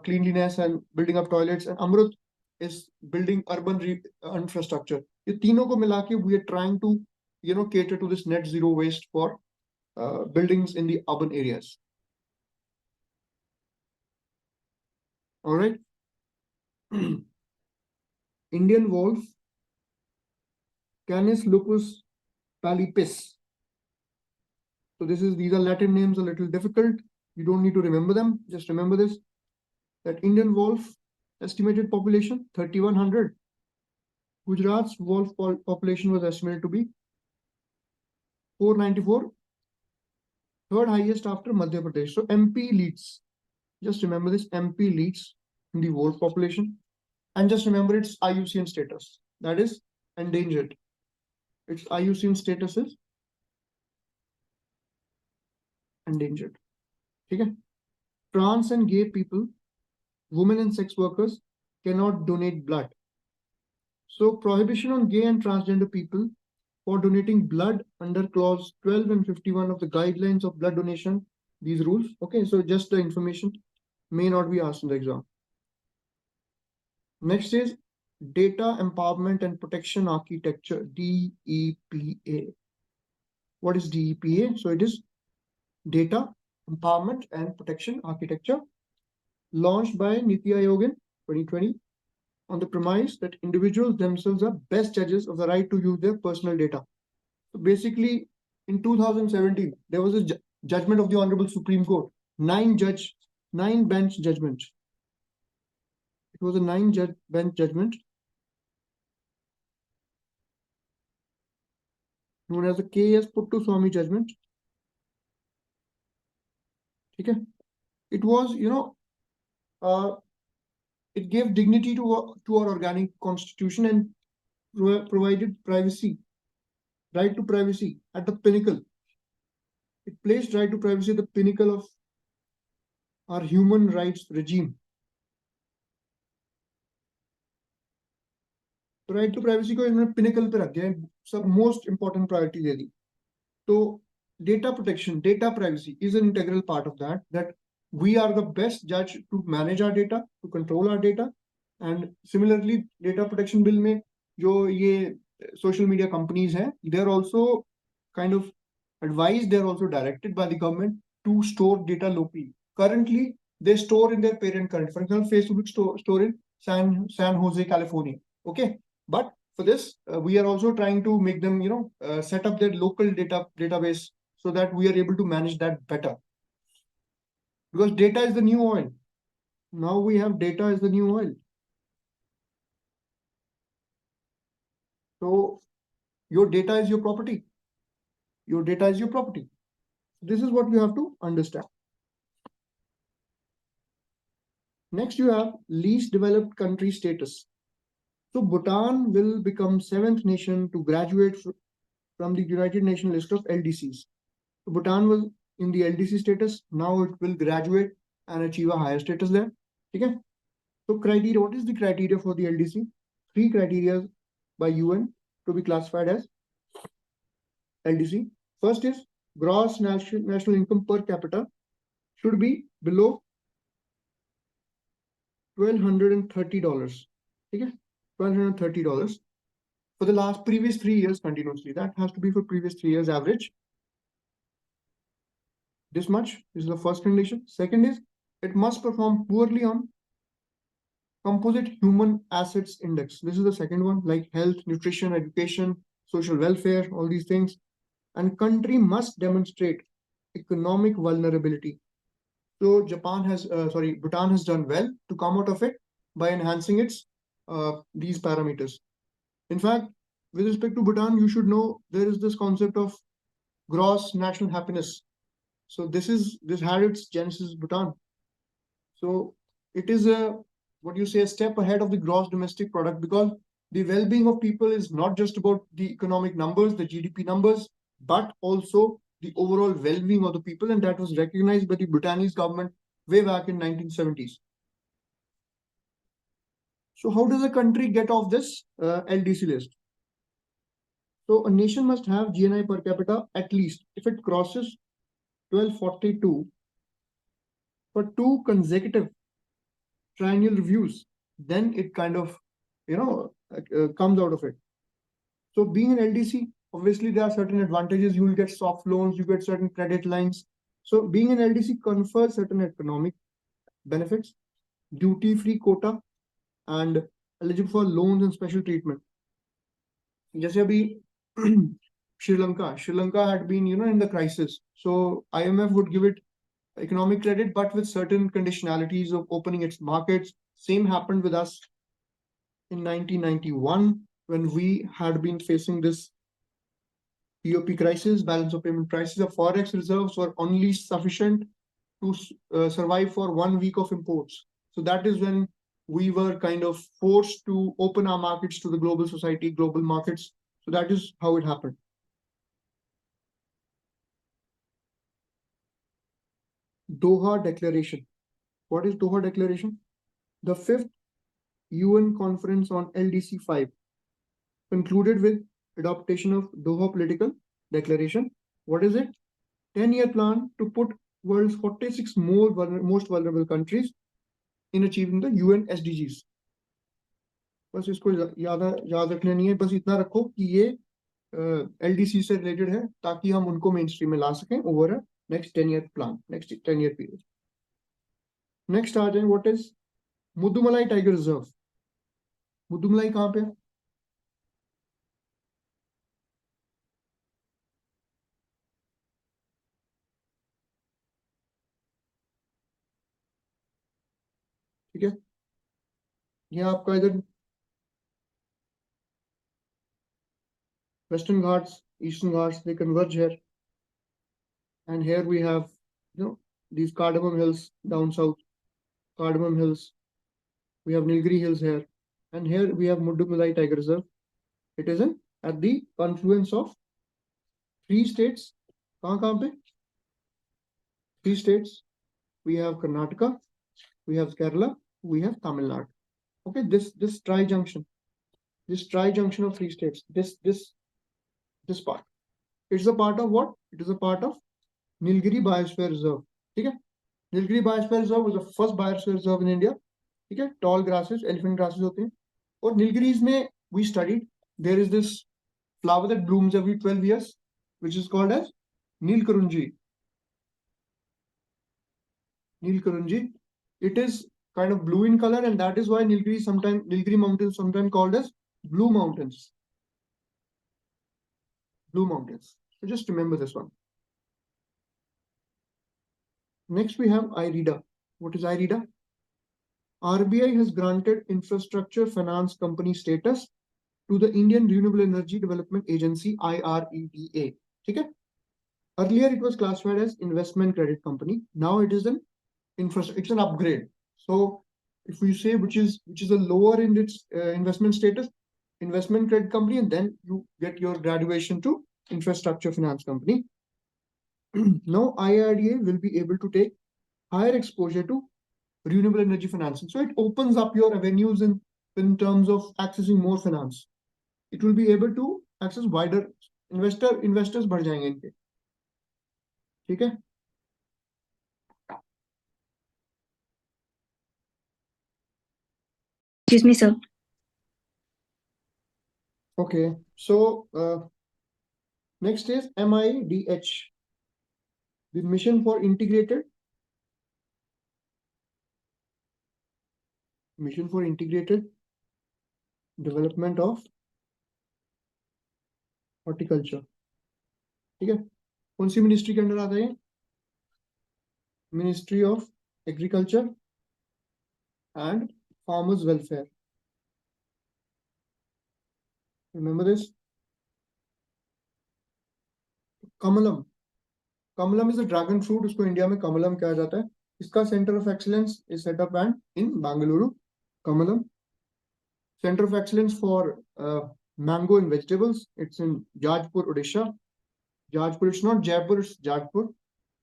cleanliness and building up toilets. And Amrut is building urban infrastructure. ये तीनों को मिला के we are trying to, you know, cater to this net zero waste for buildings in the urban areas. All right. Indian wolf, Canis lupus palipis. So these are Latin names, a little difficult. You don't need to remember them. Just remember this, that Indian wolf estimated population 3,100. Gujarat's wolf population was estimated to be 494, third highest after Madhya Pradesh. So MP leads. Just remember this, MP leads in the wolf population. And just remember its IUCN status. That is endangered. Its IUCN status is endangered. Okay? Trans and gay people, women and sex workers cannot donate blood. So prohibition on gay and transgender people for donating blood under clause 12 and 51 of the guidelines of blood donation, these rules. Okay, so just the information may not be asked in the exam. Next is Data Empowerment and Protection Architecture, DEPA. What is DEPA? So it is Data Empowerment and Protection Architecture, launched by Niti Aayog in 2020 on the premise that individuals themselves are best judges of the right to use their personal data. So basically, in 2017, there was a judgment of the Honorable Supreme Court, 9-bench judgment. It was a 9-bench judgment known as the K.S. Puttaswamy judgment. Okay. It was, you know, it gave dignity to our organic constitution and provided privacy, right to privacy at the pinnacle. It placed right to privacy at the pinnacle of our human rights regime. Right to privacy को इन्होंने pinnacle पे रख दिया, सब most important priority they the. So data protection, data privacy is an integral part of that we are the best judge to manage our data, to control our data. And similarly, data protection bill में जो ये social media companies हैं, they're also kind of advised, they're also directed by the government to store data locally. Currently, they store in their parent country. For example, Facebook store in San Jose, California. Okay, but for this, we are also trying to make them, you know, set up their local database so that we are able to manage that better. Because data is the new oil. Now we have data as the new oil. So your data is your property. Your data is your property. This is what you have to understand. Next, you have least developed country status. So Bhutan will become 7th nation to graduate from the United Nations list of LDCs. So Bhutan was in the LDC status. Now it will graduate and achieve a higher status there. Okay. So criteria, what is the criteria for the LDC? 3 criteria by UN to be classified as LDC. First is gross national income per capita should be below $1,230. Okay, $1,230 for the previous 3 years continuously. That has to be for previous 3 years average. This much is the first condition. Second is it must perform poorly on composite human assets index. This is the second one, like health, nutrition, education, social welfare, all these things. And country must demonstrate economic vulnerability. So Bhutan has done well to come out of it by enhancing its these parameters. In fact, with respect to Bhutan, you should know there is this concept of gross national happiness. So this had its genesis Bhutan. So it is a step ahead of the gross domestic product, because the well-being of people is not just about the economic numbers, the GDP numbers, but also the overall well-being of the people, and that was recognized by the Bhutanese government way back in 1970s. So how does a country get off this LDC list? So a nation must have GNI per capita at least, if it crosses 1242 for 2 consecutive triennial reviews, then it kind of, comes out of it. So being an LDC, obviously there are certain advantages. You will get soft loans, you get certain credit lines. So being an LDC confers certain economic benefits, duty-free quota, and eligible for loans and special treatment. जैसे अभी Sri Lanka had been, in the crisis. So IMF would give it economic credit, but with certain conditionalities of opening its markets. Same happened with us in 1991 when we had been facing this POP crisis, balance of payment crisis. The forex reserves were only sufficient to survive for 1 week of imports. So that is when we were kind of forced to open our markets to the global society, global markets. So that is how it happened. Doha Declaration. What is Doha Declaration? The 5th UN Conference on LDC 5 concluded with adoption of Doha Political Declaration. What is it? 10-year plan to put world's 46 most vulnerable countries in achieving the UN SDGs. बस इसको याद रखना नहीं है, बस इतना रखो कि ये LDC से रिलेटेड है ताकि हम उनको मेन स्ट्रीम में ला सकें over next 10-year plan, next 10-year period. Next आ जाए, what is Mudumalai tiger reserve. Mudumalai कहाँ पे है? ठीक है, ये आपका इधर Western Ghats, Eastern Ghats, they converge here. And here we have, these Cardamom Hills down south, Cardamom Hills. We have Nilgiri Hills here. And here we have Mudumalai Tiger Reserve. It is at the confluence of 3 states. Kahan pe? 3 states. We have Karnataka, we have Kerala, we have Tamil Nadu. Okay, this tri-junction of 3 states, this part. It's a part of what? It is a part of Nilgiri Biosphere Reserve. Okay? Nilgiri Biosphere Reserve was the first biosphere reserve in India. Okay? Tall grasses, elephant grasses hote hain. Or Nilgiris mein we studied, there is this flower that blooms every 12 years, which is called as Nilkarunji. Nilkarunji. It is kind of blue in color, and that is why Nilgiri mountains sometimes called as blue mountains. Blue mountains. So just remember this one. Next we have IREDA. What is IREDA? RBI has granted infrastructure finance company status to the Indian Renewable Energy Development Agency, IREDA. Okay? Earlier it was classified as investment credit company. Now it is it's an upgrade. So if we say which is a lower in its investment status, investment credit company, and then you get your graduation to infrastructure finance company. Now IRDA will be able to take higher exposure to renewable energy financing. So it opens up your avenues in terms of accessing more finance. It will be able to access wider investors बढ़ जाएंगे इनके. ठीक है? Excuse me, sir. Okay, so next is MIDH, the Mission for Integrated Development of Horticulture. ठीक है, कौन सी ministry के under आता है? Ministry of Agriculture and Farmers Welfare. Remember this? Kamalam. Kamalam is a dragon fruit. इसको India में कमलम कहा जाता है. इसका Center of Excellence is set up in Bangalore. Kamalam. Center of Excellence for mango and vegetables. It's in Jajpur, Odisha. Jajpur. It's not Jaipur. It's Jajpur.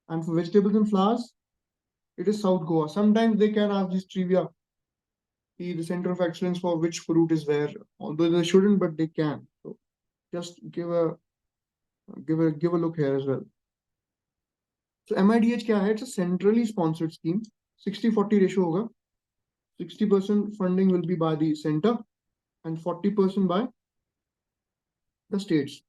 And for vegetables and flowers, it is South Goa. Sometimes they can ask this trivia. The Center of Excellence for which fruit is where, although they shouldn't, but they can. So just give a look here as well. So MIDH क्या है? It's a centrally sponsored scheme. 60-40 ratio होगा. 60% funding will be by the center and 40% by the states.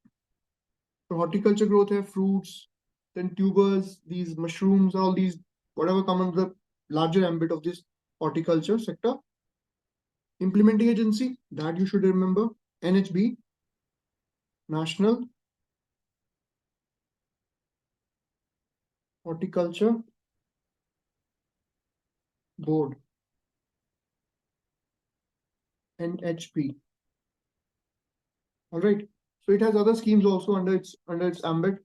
So horticulture growth है, fruits, then tubers, these mushrooms, all these, whatever come under the larger ambit of this horticulture sector. Implementing agency, that you should remember, NHB, National Horticulture Board, NHB. All right. So it has other schemes also under its ambit.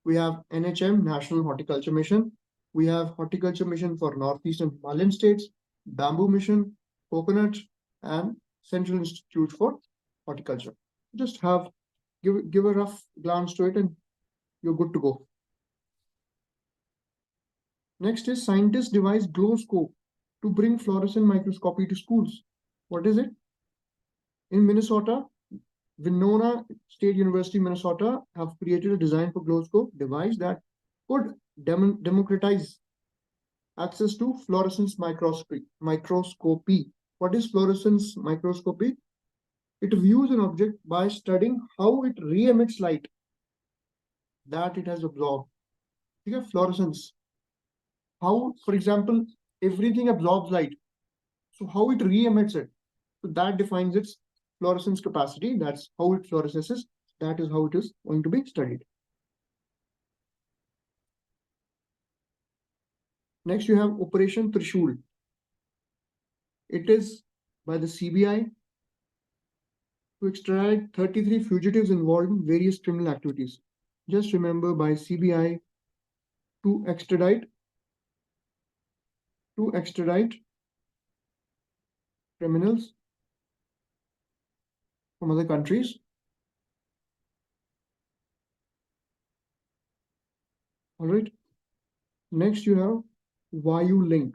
We have NHM, National Horticulture Mission. We have Horticulture Mission for Northeastern Himalayan states, Bamboo Mission, Coconut, and Central Institute for Horticulture. Just give a rough glance to it and you're good to go. Next is scientists devise glow scope to bring fluorescent microscopy to schools. What is it? In Minnesota, Winona State University, Minnesota have created a design for glow scope device that could democratize access to fluorescence microscopy. What is fluorescence microscopy? It views an object by studying how it re-emits light that it has absorbed. Okay, fluorescence. How, for example, everything absorbs light. So how it re-emits it. So that defines its fluorescence capacity. That's how it fluoresces. That is how it is going to be studied. Next, you have Operation Trishul. It is by the CBI to extradite 33 fugitives involved in various criminal activities. Just remember, by CBI to extradite criminals from other countries. All right. Next, you have Vayu Link.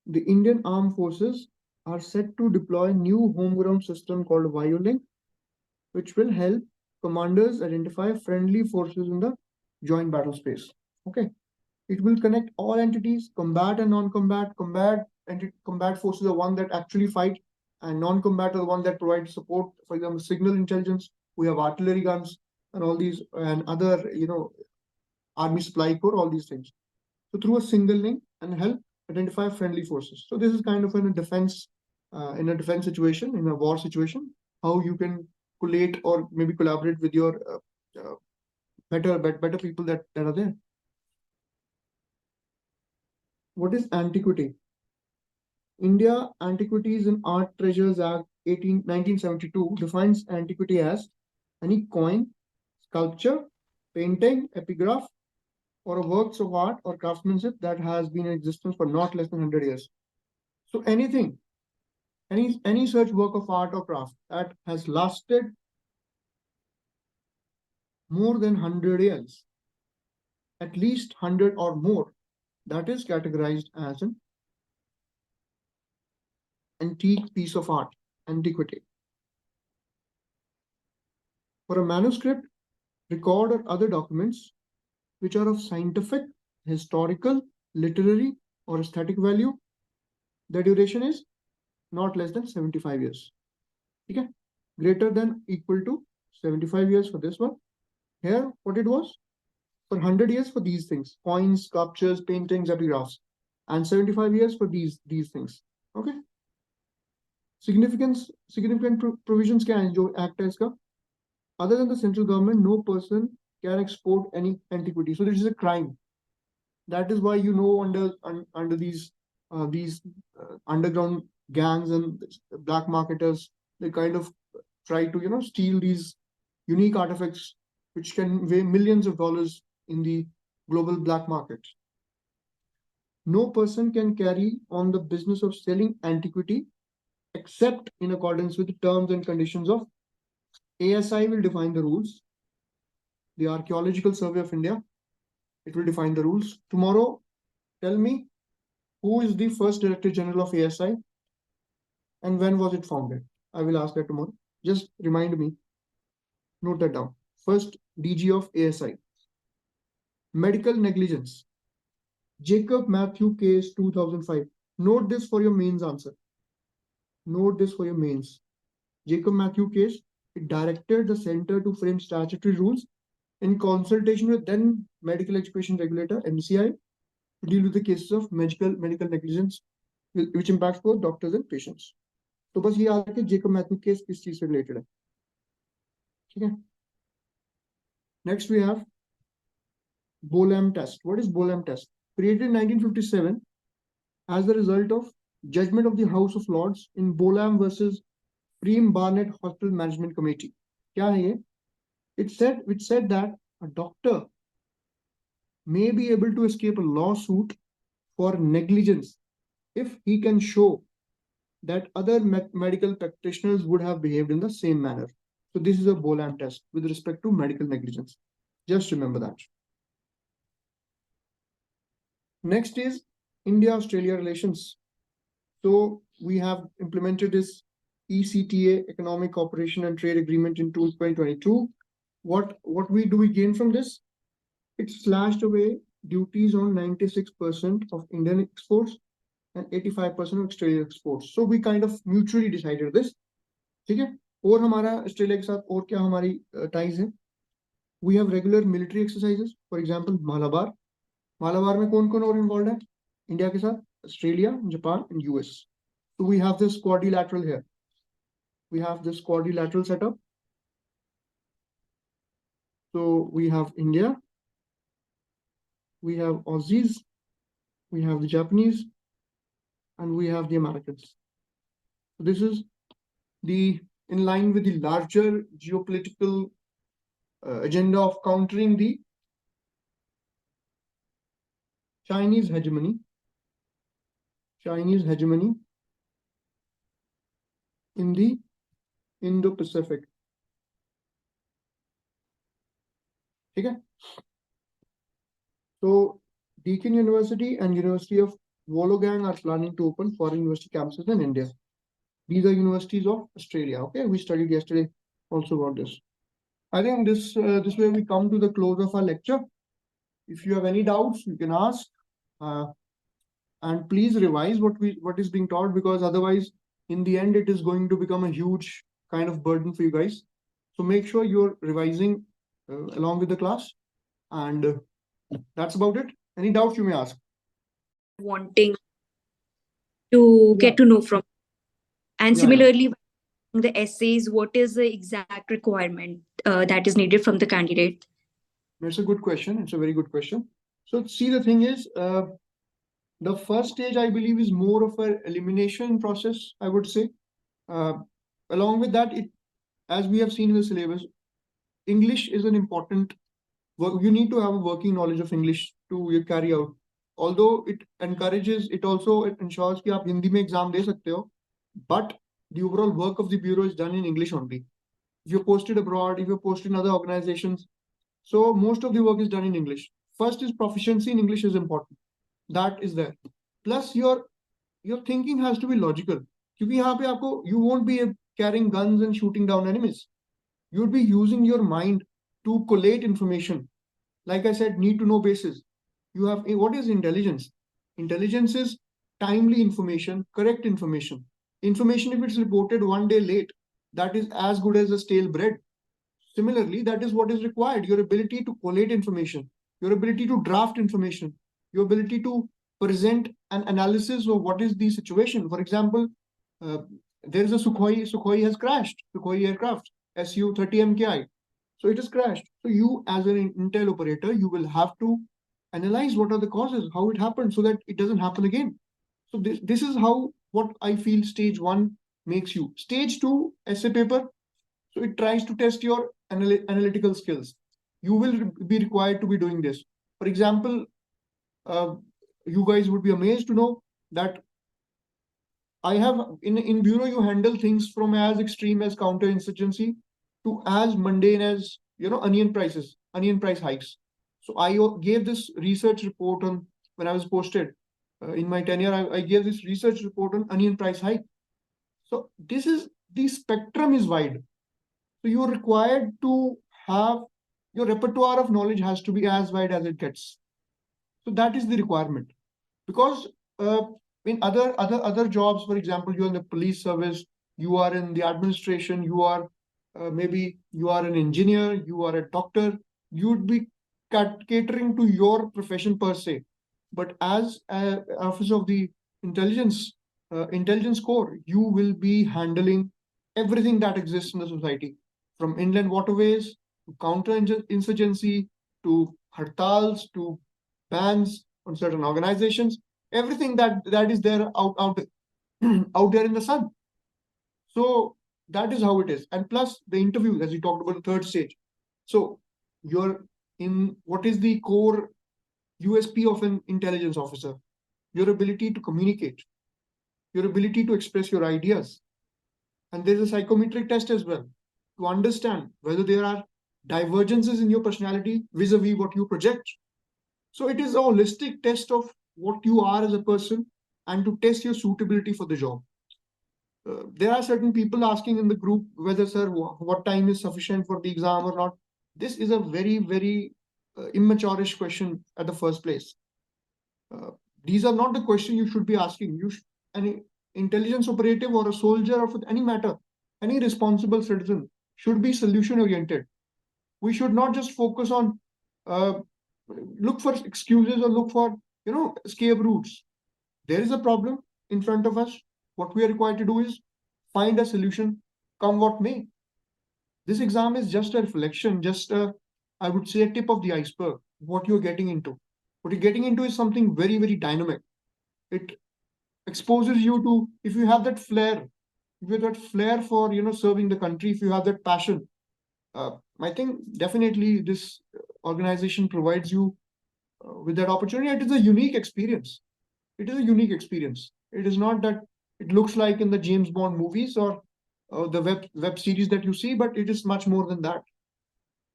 The Indian Armed Forces are set to deploy new homegrown system called Vayu Link, which will help commanders identify friendly forces in the joint battle space. Okay. It will connect all entities, combat and non-combat. Combat forces are one that actually fight, and non-combat are the one that provide support. For example, signal intelligence. We have artillery guns and all these, and other, army supply corps, all these things. So through a single link and help identify friendly forces. So this is kind of in a defense situation, in a war situation, how you can collate or maybe collaborate with your better people that are there. What is antiquity? India Antiquities and Art Treasures Act 1972 defines antiquity as any coin, sculpture, painting, epigraph, or a works of art or craftsmanship that has been in existence for not less than 100 years. So anything, any such work of art or craft that has lasted more than 100 years, at least 100 or more, that is categorized as an antique piece of art, antiquity. For a manuscript, record, or other documents which are of scientific, historical, literary, or aesthetic value, the duration is not less than 75 years. Okay? Greater than equal to 75 years for this one. Here, what it was? For 100 years for these things, coins, sculptures, paintings, epigraphs, and 75 years for these things. Okay? Significant provisions क्या हैं जो act है इसका? Other than the central government, no person can export any antiquity. So this is a crime. That is why under these underground gangs and black marketers, they kind of try to steal these unique artifacts which can weigh millions of dollars in the global black market. No person can carry on the business of selling antiquity except in accordance with the terms and conditions of ASI will define the rules. The Archaeological Survey of India, it will define the rules. Tomorrow, tell me who is the first Director General of ASI and when was it founded? I will ask that tomorrow. Just remind me. Note that down. First DG of ASI. Medical negligence. Jacob Matthew case 2005. Note this for your mains answer. Note this for your mains. Jacob Matthew case, it directed the center to frame statutory rules in consultation with then medical education regulator MCI to deal with the cases of medical negligence which impacts both doctors and patients. तो बस ये याद है कि Jacob Matthew case किस चीज से related है. ठीक है. Next we have Bolam test. What is Bolam test? Created in 1957 as the result of judgment of the House of Lords in Bolam versus Preem Barnett Hospital Management Committee. क्या है ये? It said that a doctor may be able to escape a lawsuit for negligence if he can show that other medical practitioners would have behaved in the same manner. So this is a Bolam test with respect to medical negligence. Just remember that. Next is India-Australia relations. So we have implemented this ECTA, Economic Cooperation and Trade Agreement in 2022. What do we gain from this? It slashed away duties on 96% of Indian exports and 85% of Australian exports. So we kind of mutually decided this. ठीक है. और हमारा Australia के साथ और क्या हमारी ties है? We have regular military exercises. For example, Malabar. Malabar में कौन-कौन और involved है? इंडिया के साथ Australia, Japan, and US. So we have this quadrilateral here. We have this quadrilateral setup. So we have India, we have Aussies, we have the Japanese, and we have the Americans. So this is in line with the larger geopolitical agenda of countering the Chinese hegemony in the Indo-Pacific. Okay. So Deakin University and University of Wollongong are planning to open foreign university campuses in India. These are universities of Australia. Okay, we studied yesterday also about this. I think this way we come to the close of our lecture. If you have any doubts, you can ask, and please revise what is being taught, because otherwise, in the end, it is going to become a huge kind of burden for you guys. So make sure you're revising along with the class, and that's about it. Any doubts you may ask? Wanting to get to know from. And Yeah, similarly, the essays, what is the exact requirement that is needed from the candidate? That's a good question. It's a very good question. So see, the thing is, the first stage, I believe, is more of an elimination process, I would say. Along with that, as we have seen in the syllabus, English is an important work. You need to have a working knowledge of English to carry out. Although it encourages, it also ensures that you Hindi mein exam de sakte ho, but the overall work of the bureau is done in English only. If you're posted abroad, if you're posted in other organizations, so most of the work is done in English. First is proficiency in English is important. That is there. Plus your thinking has to be logical. क्योंकि यहाँ पे आपको, you won't be carrying guns and shooting down enemies. You'll be using your mind to collate information. Like I said, need to know basis. You have, what is intelligence? Intelligence is timely information, correct information. Information, if it's reported one day late, that is as good as a stale bread. Similarly, that is what is required. Your ability to collate information, your ability to draft information, your ability to present an analysis of what is the situation. For example, there is a Sukhoi has crashed, Sukhoi aircraft, Su-30MKI. So it has crashed. So you, as an intel operator, you will have to analyze what are the causes, how it happened, so that it doesn't happen again. So this is how, what I feel stage 1 makes you. Stage 2, essay paper. So it tries to test your analytical skills. You will be required to be doing this. For example, you guys would be amazed to know that I have in bureau, you handle things from as extreme as counterinsurgency to as mundane as, onion price hikes. So I gave this research report on, when I was posted in my tenure, I gave this research report on onion price hike. So the spectrum is wide. So you're required to have your repertoire of knowledge has to be as wide as it gets. So that is the requirement. Because in other jobs, for example, you're in the police service, you are in the administration, you are maybe you are an engineer, you are a doctor, you'd be catering to your profession per se. But as an officer of the intelligence corps, you will be handling everything that exists in the society, from inland waterways to counter-insurgency to hartals to bans on certain organizations, everything that is there out there in the sun. So that is how it is. And plus the interview, as you talked about, the third stage. So you're in what is the core USP of an intelligence officer? Your ability to communicate, your ability to express your ideas. And there's a psychometric test as well to understand whether there are divergences in your personality vis-a-vis what you project. So it is a holistic test of what you are as a person and to test your suitability for the job. There are certain people asking in the group whether, sir, what time is sufficient for the exam or not. This is a very, very immature-ish question at the first place. These are not the questions you should be asking. An intelligence operative or a soldier of any matter, any responsible citizen should be solution-oriented. We should not just focus on look for excuses or look for escape routes. There is a problem in front of us. What we are required to do is find a solution, come what may. This exam is just a reflection, just I would say a tip of the iceberg, what you're getting into. What you're getting into is something very, very dynamic. It exposes you to, if you have that flair, if you have that flair for serving the country, if you have that passion, I think definitely this organization provides you with that opportunity. It is a unique experience. It is a unique experience. It is not that it looks like in the James Bond movies or the web series that you see, but it is much more than that.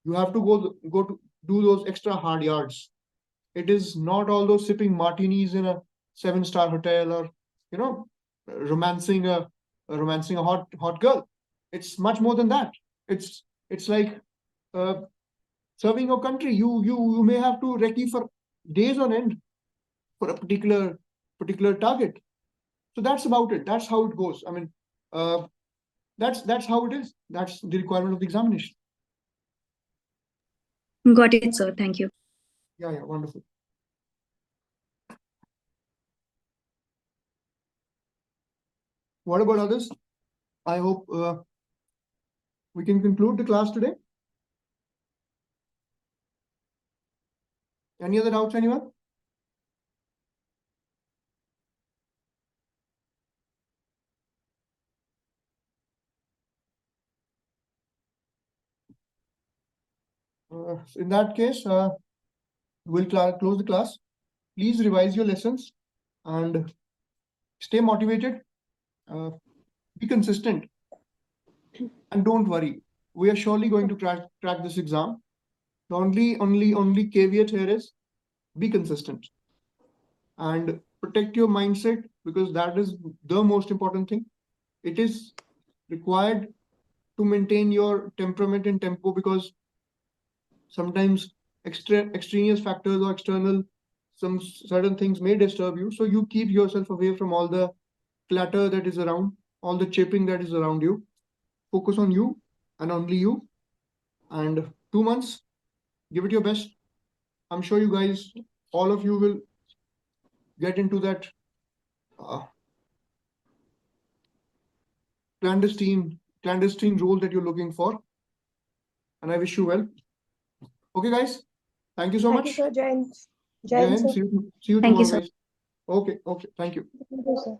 You have to go to do those extra hard yards. It is not all those sipping martinis in a 7-star hotel or romancing a hot girl. It's much more than that. It's like serving your country. You may have to recce for days on end for a particular target. So that's about it. That's how it goes. I mean, that's how it is. That's the requirement of the examination. Got it, sir. Thank you. Yeah, wonderful. What about others? I hope we can conclude the class today. Any other doubts, anyone? In that case, we'll close the class. Please revise your lessons and stay motivated. Be consistent and don't worry. We are surely going to crack this exam. The only caveat here is be consistent and protect your mindset, because that is the most important thing. It is required to maintain your temperament and tempo, because sometimes extraneous factors or some certain things may disturb you. So you keep yourself away from all the clutter that is around, all the chipping that is around you. Focus on you and only you. And 2 months, give it your best. I'm sure you guys, all of you, will get into that clandestine role that you're looking for. And I wish you well. Okay, guys. Thank you so much. Thank you, sir. Jai Hind. Jai Hind. sir. See you Thank tomorrow, you, sir. guys. Okay. Thank you. Thank you, sir.